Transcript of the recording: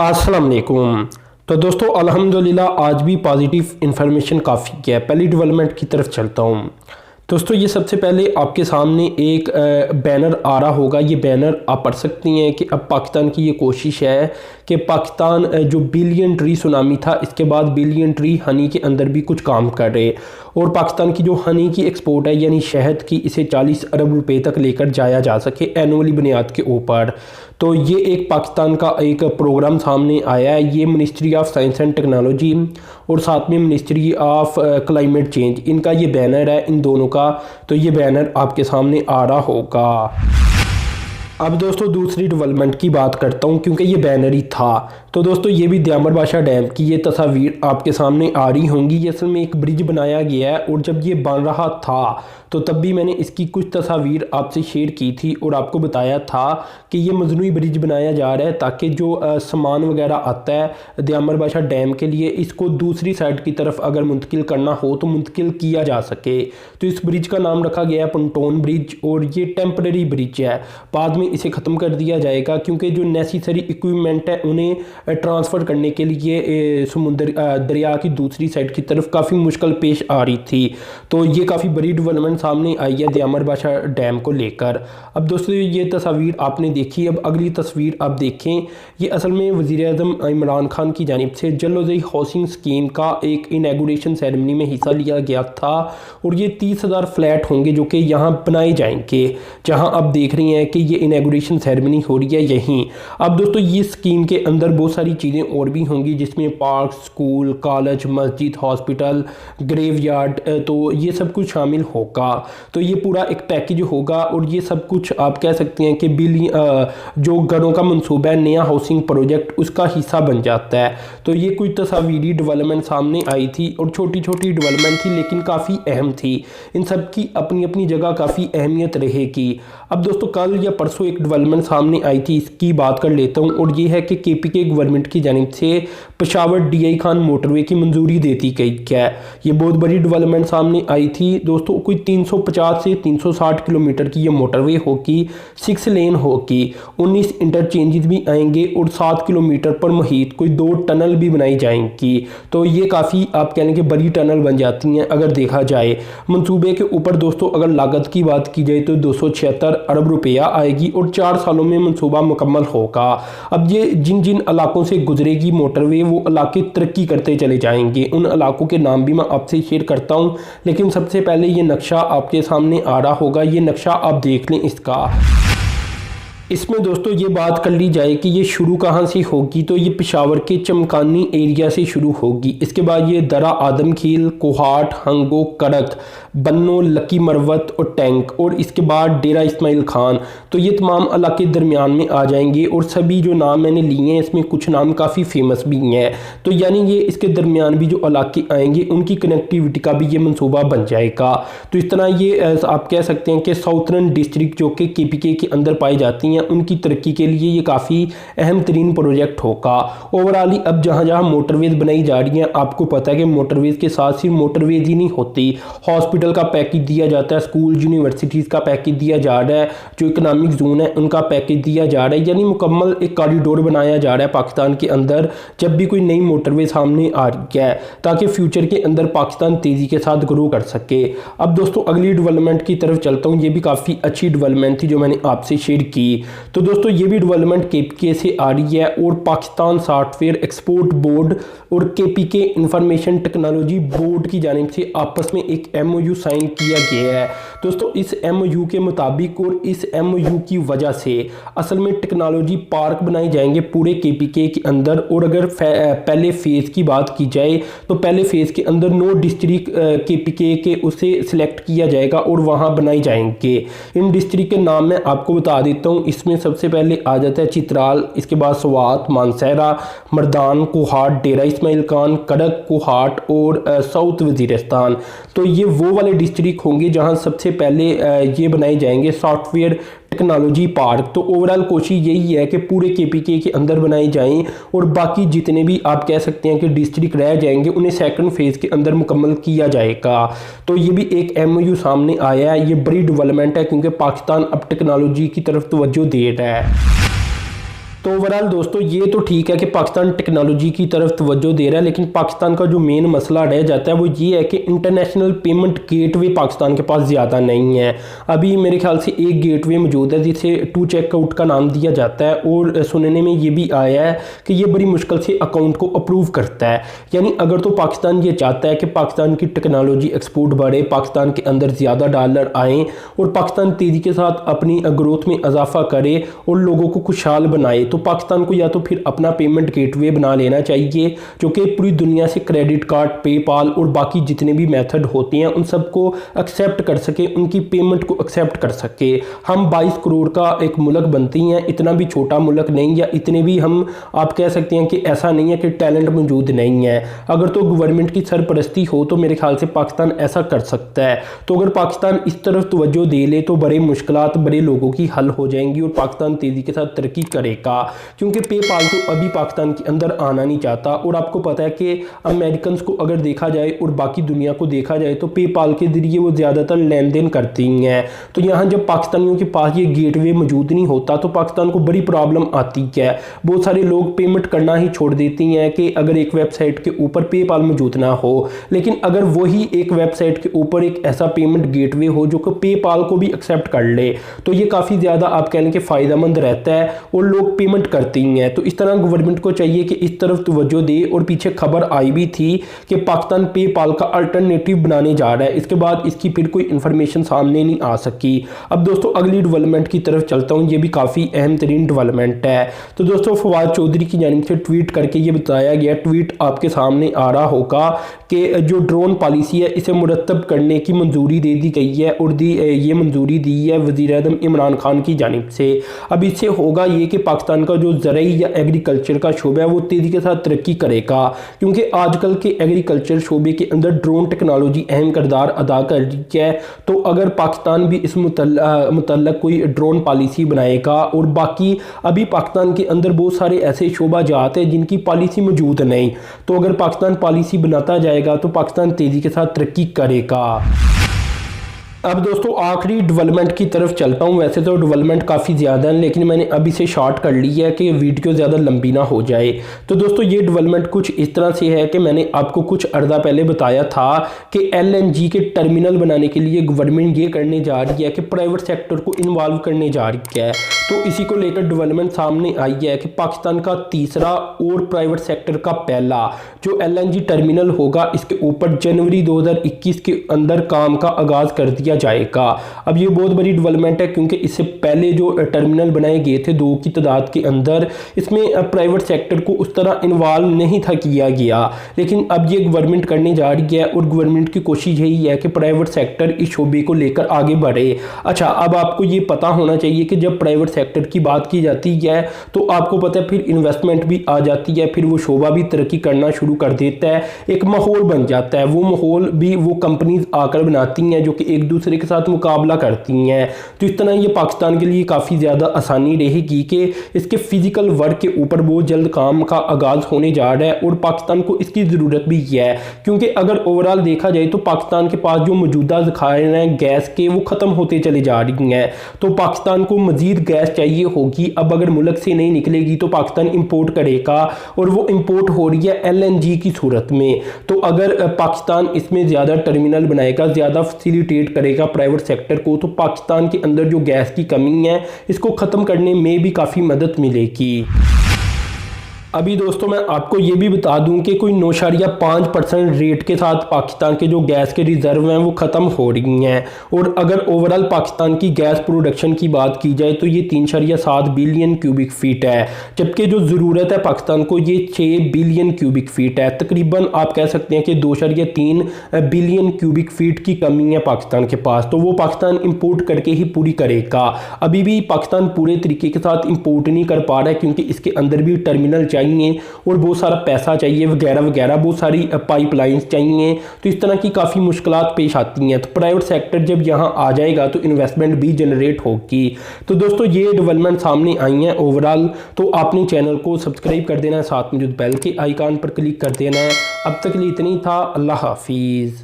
अस्सलाम वालेकुम। तो दोस्तों अल्हम्दुलिल्लाह आज भी पॉजिटिव इन्फॉर्मेशन काफ़ी है। पहली डेवलपमेंट की तरफ चलता हूँ। दोस्तों ये सबसे पहले आपके सामने एक बैनर आ रहा होगा। ये बैनर आप पढ़ सकती हैं कि अब पाकिस्तान की ये कोशिश है कि पाकिस्तान जो बिलियन ट्री सुनामी था इसके बाद बिलियन ट्री हनी के अंदर भी कुछ काम कर रहे और पाकिस्तान की जो हनी की एक्सपोर्ट है यानी शहद की, इसे 40 अरब रुपए तक लेकर जाया जा सके एनुअली बुनियाद के ऊपर। तो ये एक पाकिस्तान का एक प्रोग्राम सामने आया है। ये ministry of science and technology और साथ में मिनिस्ट्री ऑफ क्लाइमेट चेंज, इनका ये बैनर है इन दोनों का। तो ये बैनर आपके सामने आ रहा होगा। अब दोस्तों दूसरी डेवलपमेंट की बात करता हूँ क्योंकि ये बैनर ही था। तो दोस्तों ये भी दयामर बादशाह डैम की ये तस्वीर आपके सामने आ रही होंगी। ये असल में एक ब्रिज बनाया गया है और जब ये बन रहा था तो तब भी मैंने इसकी कुछ तस्वीर आपसे शेयर की थी और आपको बताया था कि ये मजनूई ब्रिज बनाया जा रहा है ताकि जो सामान वगैरह आता है दयामर बादशाह डैम के लिए, इसको दूसरी साइड की तरफ अगर मुंतकिल करना हो तो मुंतकिल किया जा सके। तो इस ब्रिज का नाम रखा गया है पंटोन ब्रिज और ये टेम्परेरी ब्रिज है। बाद में इसे ख़त्म कर दिया जाएगा क्योंकि जो नेसेसरी इक्विपमेंट है उन्हें ट्रांसफ़र करने के लिए समुंदर दरिया की दूसरी साइड की तरफ काफ़ी मुश्किल पेश आ रही थी। तो ये काफ़ी बड़ी डेवलपमेंट सामने आई है दयामर बादशाह डैम को लेकर। अब दोस्तों ये तस्वीर आपने देखी, अब अगली तस्वीर आप देखें। ये असल में वज़ीर-ए-आज़म इमरान खान की जानिब से जल्द-ओ-ज़ई हाउसिंग स्कीम का एक इनॉग्रेशन सेरेमनी में हिस्सा लिया गया था और ये 30,000 फ्लैट होंगे जो कि यहाँ बनाए जाएंगे। जहाँ आप देख रही हैं कि ये इनॉग्रेशन सेरेमनी हो रही है यहीं। अब दोस्तों ये स्कीम के अंदर बहुत सारी चीज़ें और भी होंगी जिसमें पार्क, स्कूल, कॉलेज, मस्जिद, हॉस्पिटल, ग्रेवयार्ड, तो ये सब कुछ शामिल होगा। तो ये पूरा एक पैकेज होगा और ये सब कुछ आप कह सकते हैं कि जो घरों का मंसूबा है नया हाउसिंग प्रोजेक्ट उसका हिस्सा बन जाता है। तो ये कुछ तस्वीरी डेवलपमेंट सामने आई थी और छोटी छोटी डेवलपमेंट थी लेकिन काफ़ी अहम थी। इन सब की अपनी अपनी जगह काफ़ी अहमियत रहेगी। अब दोस्तों कल या परसों एक डेवलपमेंट सामने आई थी, इसकी बात कर लेता हूँ और ये है कि केपीके गवर्नमेंट की जानिब से पेशावर डीआई खान मोटरवे की मंजूरी दे दी गई है। ये बहुत बड़ी डेवलपमेंट सामने आई थी दोस्तों। कोई 350 से 360 किलोमीटर की ये मोटरवे होगी, 6 लेन होगी, 19 इंटरचेंजेस भी आएंगे और 7 किलोमीटर पर मुहित कोई 2 टनल भी बनाई जाएंगी। तो ये काफ़ी आप कह लें कि बड़ी टनल बन जाती हैं अगर देखा जाए। मंसूबे के ऊपर दोस्तों अगर लागत की बात की जाए तो 276 अरब रुपया आएगी और 4 सालों में मंसूबा मुकम्मल होगा। अब ये जिन जिन इलाकों से गुजरेगी मोटरवे वो इलाके तरक्की करते चले जाएंगे। उन इलाकों के नाम भी मैं आपसे शेयर करता हूँ, लेकिन सबसे पहले ये नक्शा आपके सामने आ रहा होगा। ये नक्शा आप देख लें इसका। इसमें दोस्तों ये बात कर ली जाए कि ये शुरू कहाँ से होगी तो ये पेशावर के चमकानी एरिया से शुरू होगी। इसके बाद ये दरा आदमखील, कोहाट, हंगो, कड़क, बन्नो, लकी मरवत और टैंक और इसके बाद डेरा इस्माइल खान। तो ये तमाम इलाके दरमियान में आ जाएंगे और सभी जो नाम मैंने लिए हैं इसमें कुछ नाम काफ़ी फेमस भी हैं। तो यानी ये इसके दरमियान भी जो इलाके आएंगे उनकी कनेक्टिविटी का भी ये मनसूबा बन जाएगा। तो इस तरह ये आप कह सकते हैं कि साउथर्न डिस्ट्रिक्ट जो कि केपीके के अंदर पाई जाती हैं उनकी तरक्की के लिए ये काफ़ी अहम तरीन प्रोजेक्ट होगा। ओवरऑल अब जहाँ जहाँ मोटरवेज बनाई जा रही हैं आपको पता है कि मोटरवेज के साथ सिर्फ मोटरवेज ही नहीं होती, हॉस्पिटल का पैकेज दिया जाता है, स्कूल यूनिवर्सिटीज़ का पैकेज दिया जा रहा है, जो इकनॉमिक जोन है उनका पैकेज दिया जा रहा है। यानी मुकम्मल एक कॉरिडोर बनाया जा रहा है पाकिस्तान के अंदर जब भी कोई नई मोटरवे सामने आ रही है ताकि फ्यूचर के अंदर पाकिस्तान तेज़ी के साथ ग्रो कर सके। अब दोस्तों अगली डेवलपमेंट की तरफ चलता हूँ। ये भी काफ़ी अच्छी डेवलपमेंट थी जो मैंने आपसे शेयर की। तो दोस्तों ये भी डेवलपमेंट केपीके से आ रही है और पाकिस्तान सॉफ्टवेयर एक्सपोर्ट बोर्ड और केपीके इंफॉर्मेशन टेक्नोलॉजी बोर्ड की जानिब से आपस में एक एमओयू साइन किया गया है। दोस्तों इस एमओयू के मुताबिक और इस एमओयू की वजह से असल में टेक्नोलॉजी पार्क बनाए जाएंगे पूरे केपीके के अंदर। और अगर पहले फेज़ की बात की जाए तो पहले फेज़ के अंदर 9 डिस्ट्रिक्ट केपीके के उसे सिलेक्ट किया जाएगा और वहाँ बनाए जाएंगे। इन डिस्ट्रिक्ट के नाम मैं आपको बता देता हूँ। इसमें सबसे पहले आ जाता है चित्राल, इसके बाद स्वात, मानसहरा, मर्दान, कोहाट, डेरा इस्माइल खान, कड़क, कोहाट और साउथ वजीरिस्तान। तो ये वो वाले डिस्ट्रिक्ट होंगे जहां सबसे पहले ये बनाए जाएंगे सॉफ्टवेयर टेक्नोलॉजी पार्क। तो ओवरऑल कोशिश यही है कि पूरे केपीके के अंदर बनाए जाएं और बाकी जितने भी आप कह सकते हैं कि डिस्ट्रिक्ट रह जाएंगे उन्हें सेकंड फेज़ के अंदर मुकम्मल किया जाएगा। तो ये भी एक एमओयू सामने आया है। ये बड़ी डेवलपमेंट है क्योंकि पाकिस्तान अब टेक्नोलॉजी की तरफ तवज्जो दे रहा है। तो ओवरऑल दोस्तों ये तो ठीक है कि पाकिस्तान टेक्नोलॉजी की तरफ तवज्जो दे रहा है, लेकिन पाकिस्तान का जो मेन मसला रह जाता है वो ये है कि इंटरनेशनल पेमेंट गेटवे पाकिस्तान के पास ज़्यादा नहीं है। अभी मेरे ख्याल से एक गेटवे मौजूद है जिसे टू चेकआउट का नाम दिया जाता है, और सुनने में ये भी आया है कि ये बड़ी मुश्किल से अकाउंट को अप्रूव करता है। यानी अगर तो पाकिस्तान ये चाहता है कि पाकिस्तान की टेक्नोलॉजी एक्सपोर्ट बढ़े, पाकिस्तान के अंदर ज़्यादा डॉलर आएँ और पाकिस्तान तेज़ी के साथ अपनी ग्रोथ में इजाफा करे और लोगों को खुशहाल बनाए, तो पाकिस्तान को या तो फिर अपना पेमेंट गेटवे बना लेना चाहिए जो कि पूरी दुनिया से क्रेडिट कार्ड, पेपाल और बाकी जितने भी मेथड होते हैं उन सबको एक्सेप्ट कर सके, उनकी पेमेंट को एक्सेप्ट कर सके। हम 22 करोड़ का एक मुल्क बनती हैं, इतना भी छोटा मुल्क नहीं, या इतने भी हम आप कह सकते हैं कि ऐसा नहीं है कि टैलेंट मौजूद नहीं है। अगर तो गवर्नमेंट की सरपरस्ती हो तो मेरे ख्याल से पाकिस्तान ऐसा कर सकता है। तो अगर पाकिस्तान इस तरफ तवज्जो दे ले तो बड़े मुश्किलात बड़े लोगों की हल हो जाएंगी और पाकिस्तान तेज़ी के साथ तरक्की करेगा, क्योंकि पेपाल तो अभी पाकिस्तान के अंदर आना नहीं चाहता। और आपको पता है कि अमेरिकन को अगर देखा जाए और बाकी दुनिया को देखा जाए तो पेपाल के जरिए वो ज़्यादातर लेन देन करती हैं। तो यहाँ जब पाकिस्तानियों के पास ये गेटवे मौजूद नहीं होता तो पाकिस्तान को बड़ी प्रॉब्लम आती है। बहुत सारे लोग पेमेंट करना ही छोड़ देती हैं कि अगर एक वेबसाइट के ऊपर पेपाल मौजूद ना हो, लेकिन अगर वही एक वेबसाइट के ऊपर एक ऐसा पेमेंट गेटवे हो जो कि पेपाल को भी एक्सेप्ट कर ले तो ये काफ़ी ज़्यादा आप कह लें कि फ़ायदेमंद रहता है और लोग पेमेंट करती हैं। तो इस तरह गवर्नमेंट को चाहिए कि इस तरफ तवज्जो दे। और पीछे खबर आई भी थी कि पाकिस्तान पेपाल का अल्टरनेटिव बनाने जा रहा है, इसके बाद इसकी फिर कोई इन्फॉर्मेशन सामने नहीं आ सकी। अब दोस्तों अगली डेवलपमेंट की तरफ चलता हूँ, ये भी काफ़ी अहम तरीन डेवलपमेंट है। तो दोस्तों फवाद चौधरी की जानिब से ट्वीट करके ये बताया गया, ट्वीट आपके सामने आ रहा होगा कि जो ड्रोन पॉलिसी है इसे मुरतब करने की मंजूरी दे दी गई है और ये मंजूरी दी है वज़ीर-ए-आज़म इमरान खान की जानिब से। अब इससे होगा ये कि पाकिस्तान का जो ज़राई या एग्रीकल्चर का शोबा है वो तेज़ी के साथ तरक्की करेगा, क्योंकि आजकल के एग्रीकल्चर शोबे के अंदर ड्रोन टेक्नोलॉजी अहम किरदार अदा कर रही है। तो अगर पाकिस्तान भी इस मुतल्लक कोई ड्रोन पॉलिसी बनाएगा, और बाकी अभी पाकिस्तान के अंदर बहुत सारे ऐसे शोबा जात हैं जिनकी पॉलिसी मौजूद नहीं, तो अगर पाकिस्तान पॉलिसी बनाता जाएगा तो पाकिस्तान तेज़ी के साथ तरक्की करेगा। अब दोस्तों आखिरी डेवलपमेंट की तरफ चलता हूँ। वैसे तो डेवलपमेंट काफ़ी ज़्यादा है, लेकिन मैंने अभी से शॉर्ट कर ली है कि वीडियो ज़्यादा लंबी ना हो जाए। तो दोस्तों ये डेवलपमेंट कुछ इस तरह से है कि मैंने आपको कुछ अर्सा पहले बताया था कि LNG के टर्मिनल बनाने के लिए गवर्नमेंट ये करने जा रही है कि प्राइवेट सेक्टर को इन्वॉल्व करने जा रही है। तो इसी को लेकर डेवलपमेंट सामने आई है कि पाकिस्तान का तीसरा और प्राइवेट सेक्टर का पहला जो LNG टर्मिनल होगा इसके ऊपर जनवरी 2021 के अंदर काम का आगाज़ कर दिया जाएगा। अब ये बहुत बड़ी डेवलपमेंट है, क्योंकि इससे पहले जो टर्मिनल बनाए गए थे 2 की तादाद के अंदर, इसमें प्राइवेट सेक्टर को उस तरह इन्वॉल्व नहीं था किया गया, लेकिन अब ये गवर्नमेंट करने जा रही है और गवर्नमेंट की कोशिश यही है कि प्राइवेट सेक्टर इस शोबे को लेकर आगे बढ़े। अच्छा, अब आपको ये पता होना चाहिए कि जब प्राइवेट सेक्टर की बात की जाती है तो आपको पता है फिर इन्वेस्टमेंट भी आ जाती है, फिर वो शोबा भी तरक्की करना शुरू कर देता है, एक माहौल बन जाता है। वो माहौल भी वो कंपनीज आकर बनाती हैं जो कि एक दूसरे के साथ मुकाबला करती हैं। तो इस तरह ये पाकिस्तान के लिए काफ़ी ज़्यादा आसानी रहेगी कि इसके फिजिकल वर्क के ऊपर बहुत जल्द काम का आगाज़ होने जा रहा है, और पाकिस्तान को इसकी ज़रूरत भी है, क्योंकि अगर ओवरऑल देखा जाए तो पाकिस्तान के पास जो मौजूदा ज़खायर हैं गैस के वो ख़त्म होते चले जा रही हैं। तो पाकिस्तान को मज़ीद गैस चाहिए होगी। अब अगर मुल्क से नहीं निकलेगी तो पाकिस्तान इंपोर्ट करेगा, और वो इंपोर्ट हो रही है LNG की सूरत में। तो अगर पाकिस्तान इसमें ज़्यादा टर्मिनल बनाएगा, ज़्यादा फैसिलिटेट करेगा प्राइवेट सेक्टर को, तो पाकिस्तान के अंदर जो गैस की कमी है इसको ख़त्म करने में भी काफ़ी मदद मिलेगी। अभी दोस्तों मैं आपको ये भी बता दूं कि कोई 9.5% रेट के साथ पाकिस्तान के जो गैस के रिज़र्व हैं वो ख़त्म हो रही हैं, और अगर ओवरऑल पाकिस्तान की गैस प्रोडक्शन की बात की जाए तो ये 3.7 बिलियन क्यूबिक फीट है, जबकि जो ज़रूरत है पाकिस्तान को ये 6 बिलियन क्यूबिक फीट है। तकरीबन आप कह सकते हैं कि 2.3 बिलियन क्यूबिक फीट की कमी है पाकिस्तान के पास, तो वो पाकिस्तान इम्पोर्ट करके ही पूरी करेगा। अभी भी पाकिस्तान पूरे तरीके के साथ इम्पोर्ट नहीं कर पा रहा है, क्योंकि इसके अंदर भी टर्मिनल चाहिए और बहुत सारा पैसा चाहिए वगैरह वगैरह, बहुत सारी पाइपलाइंस चाहिए। तो इस तरह की काफ़ी मुश्किलात पेश आती हैं। तो प्राइवेट सेक्टर जब यहाँ आ जाएगा तो इन्वेस्टमेंट भी जनरेट होगी। तो दोस्तों ये डेवलपमेंट सामने आई हैं ओवरऑल। तो आपने चैनल को सब्सक्राइब कर देना है, साथ में जो बेल के आइकॉन पर क्लिक कर देना है। अब तक के लिए इतनी था। अल्लाह हाफिज़।